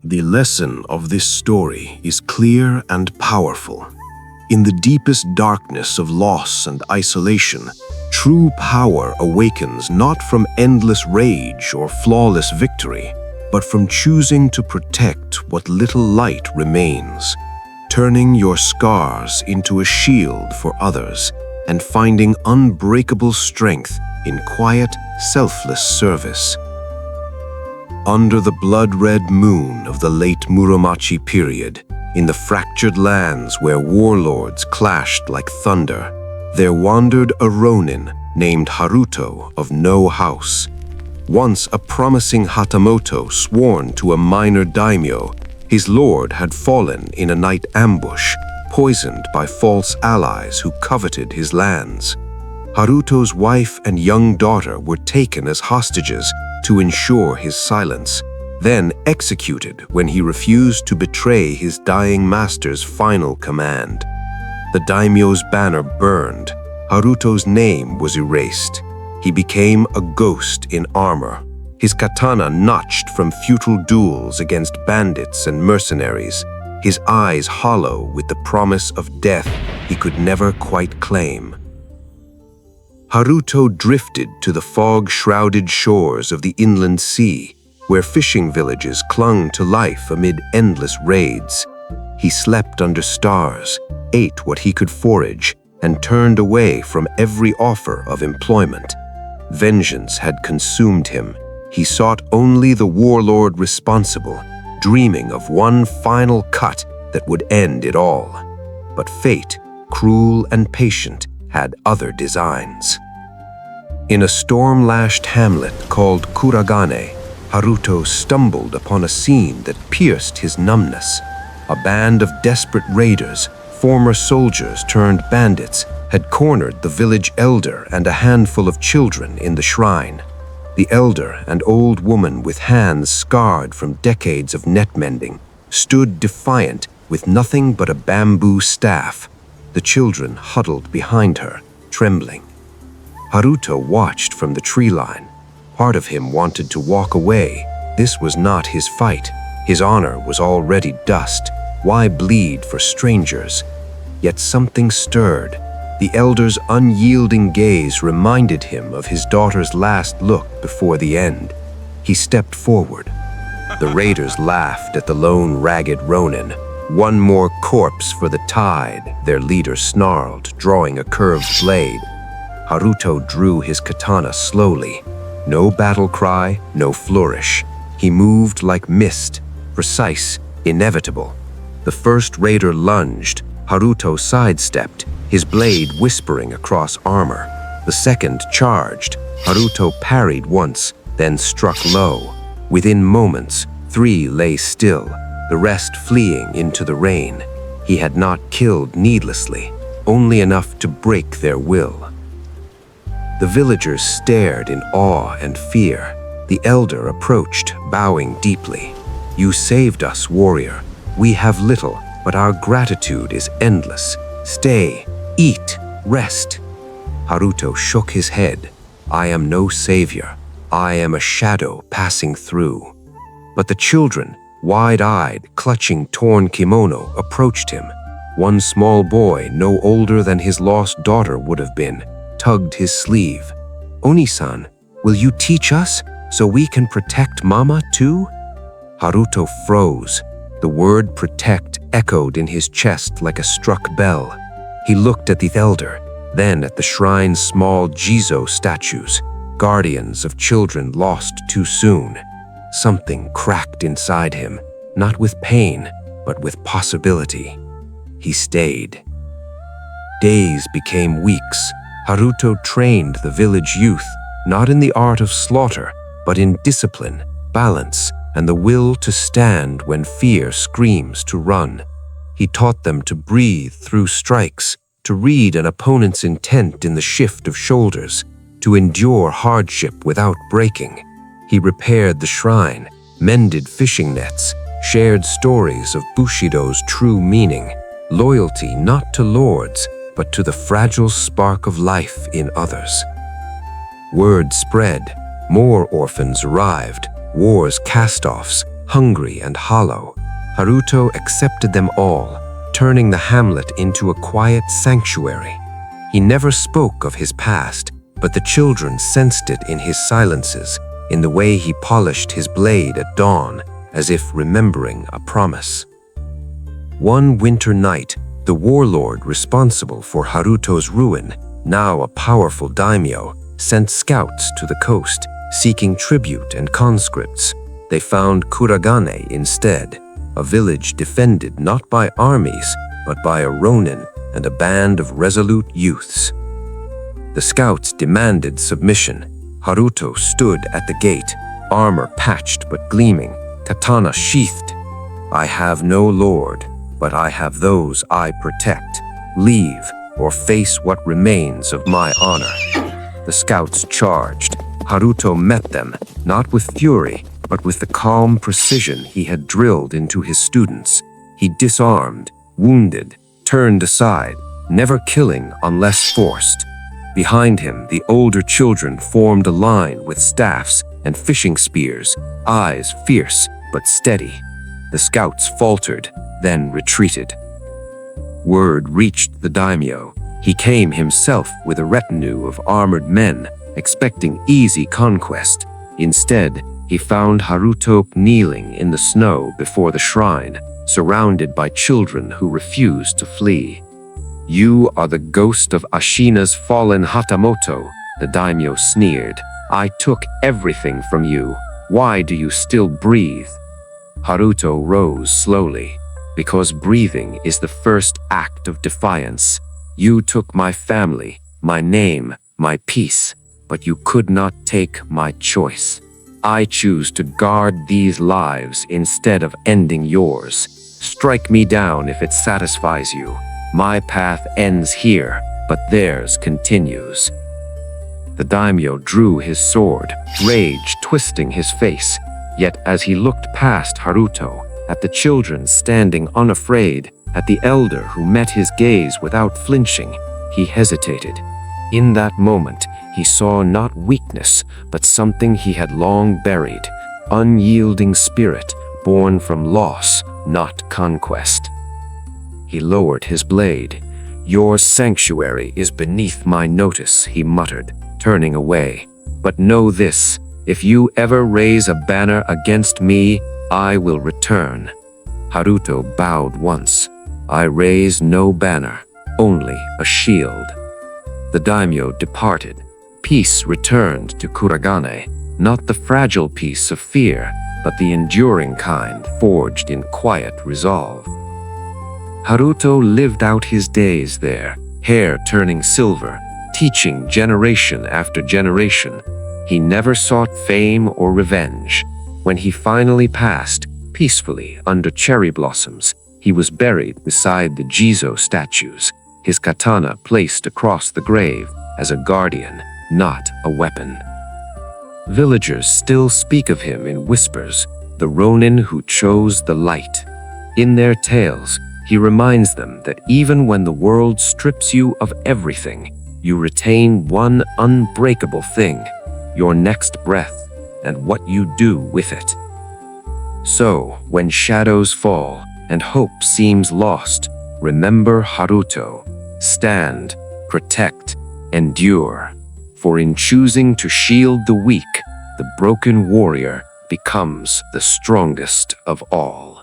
The lesson of this story is clear and powerful. In the deepest darkness of loss and isolation, true power awakens not from endless rage or flawless victory, but from choosing to protect what little light remains, turning your scars into a shield for others, and finding unbreakable strength in quiet, selfless service. Under the blood-red moon of the late Muromachi period, in the fractured lands where warlords clashed like thunder, there wandered a Ronin named Haruto of no house. Once a promising Hatamoto sworn to a minor daimyo, his lord had fallen in a night ambush, poisoned by false allies who coveted his lands. Haruto's wife and young daughter were taken as hostages to ensure his silence, then executed when he refused to betray his dying master's final command. The daimyo's banner burned. Haruto's name was erased. He became a ghost in armor, his katana notched from futile duels against bandits and mercenaries, his eyes hollow with the promise of death he could never quite claim. Haruto drifted to the fog-shrouded shores of the inland sea, where fishing villages clung to life amid endless raids. He slept under stars, ate what he could forage, and turned away from every offer of employment. Vengeance had consumed him. He sought only the warlord responsible, dreaming of one final cut that would end it all. But fate, cruel and patient, had other designs. In a storm-lashed hamlet called Kuragane, Haruto stumbled upon a scene that pierced his numbness. A band of desperate raiders, former soldiers turned bandits, had cornered the village elder and a handful of children in the shrine. The elder, an old woman with hands scarred from decades of net mending, stood defiant with nothing but a bamboo staff. The children huddled behind her, trembling. Haruto watched from the tree line. Part of him wanted to walk away. This was not his fight. His honor was already dust. Why bleed for strangers? Yet something stirred. The elder's unyielding gaze reminded him of his daughter's last look before the end. He stepped forward. The raiders laughed at the lone ragged Ronin. One more corpse for the tide, their leader snarled, drawing a curved blade. Haruto drew his katana slowly. No battle cry, no flourish. He moved like mist, precise, inevitable. The first raider lunged. Haruto sidestepped, his blade whispering across armor. The second charged. Haruto parried once, then struck low. Within moments, 3 lay still, the rest fleeing into the rain. He had not killed needlessly, only enough to break their will. The villagers stared in awe and fear. The elder approached, bowing deeply. "You saved us, warrior. We have little, but our gratitude is endless. Stay, eat, rest." Haruto shook his head. "I am no savior. I am a shadow passing through." But the children, wide-eyed, clutching torn kimono, approached him. One small boy, no older than his lost daughter would have been, tugged his sleeve. "Oni-san, will you teach us so we can protect Mama too?" Haruto froze. The word protect echoed in his chest like a struck bell. He looked at the elder, then at the shrine's small Jizo statues, guardians of children lost too soon. Something cracked inside him, not with pain, but with possibility. He stayed. Days became weeks. Haruto trained the village youth, not in the art of slaughter, but in discipline, balance, and the will to stand when fear screams to run. He taught them to breathe through strikes, to read an opponent's intent in the shift of shoulders, to endure hardship without breaking. He repaired the shrine, mended fishing nets, shared stories of Bushido's true meaning, loyalty not to lords, but to the fragile spark of life in others. Word spread, more orphans arrived, wars cast-offs, hungry and hollow, Haruto accepted them all, turning the hamlet into a quiet sanctuary. He never spoke of his past, but the children sensed it in his silences, in the way he polished his blade at dawn, as if remembering a promise. One winter night, the warlord responsible for Haruto's ruin, now a powerful daimyo, sent scouts to the coast, seeking tribute and conscripts. They found Kuragane instead, a village defended not by armies, but by a Ronin and a band of resolute youths. The scouts demanded submission. Haruto stood at the gate, armor patched but gleaming, katana sheathed. "I have no lord, but I have those I protect. Leave, or face what remains of my honor." The scouts charged. Haruto met them, not with fury, but with the calm precision he had drilled into his students. He disarmed, wounded, turned aside, never killing unless forced. Behind him, the older children formed a line with staffs and fishing spears, eyes fierce but steady. The scouts faltered, then retreated. Word reached the daimyo. He came himself with a retinue of armored men, expecting easy conquest. Instead, he found Haruto kneeling in the snow before the shrine, surrounded by children who refused to flee. "You are the ghost of Ashina's fallen Hatamoto," the daimyo sneered. "I took everything from you. Why do you still breathe?" Haruto rose slowly. "Because breathing is the first act of defiance. You took my family, my name, my peace, but you could not take my choice. I choose to guard these lives instead of ending yours. Strike me down if it satisfies you. My path ends here, but theirs continues." The daimyo drew his sword, rage twisting his face. Yet as he looked past Haruto, at the children standing unafraid, at the elder who met his gaze without flinching, he hesitated. In that moment, he saw not weakness, but something he had long buried, unyielding spirit born from loss, not conquest. He lowered his blade. "Your sanctuary is beneath my notice," he muttered, turning away. "But know this, if you ever raise a banner against me, I will return." Haruto bowed once. "I raise no banner, only a shield." The daimyo departed. Peace returned to Kuragane, not the fragile peace of fear, but the enduring kind forged in quiet resolve. Haruto lived out his days there, hair turning silver, teaching generation after generation. He never sought fame or revenge. When he finally passed, peacefully under cherry blossoms, he was buried beside the Jizo statues, his katana placed across the grave as a guardian, not a weapon. Villagers still speak of him in whispers, the Ronin who chose the light. In their tales, he reminds them that even when the world strips you of everything, you retain one unbreakable thing, your next breath, and what you do with it. So, when shadows fall and hope seems lost, remember Haruto. Stand, protect, endure. For in choosing to shield the weak, the broken warrior becomes the strongest of all.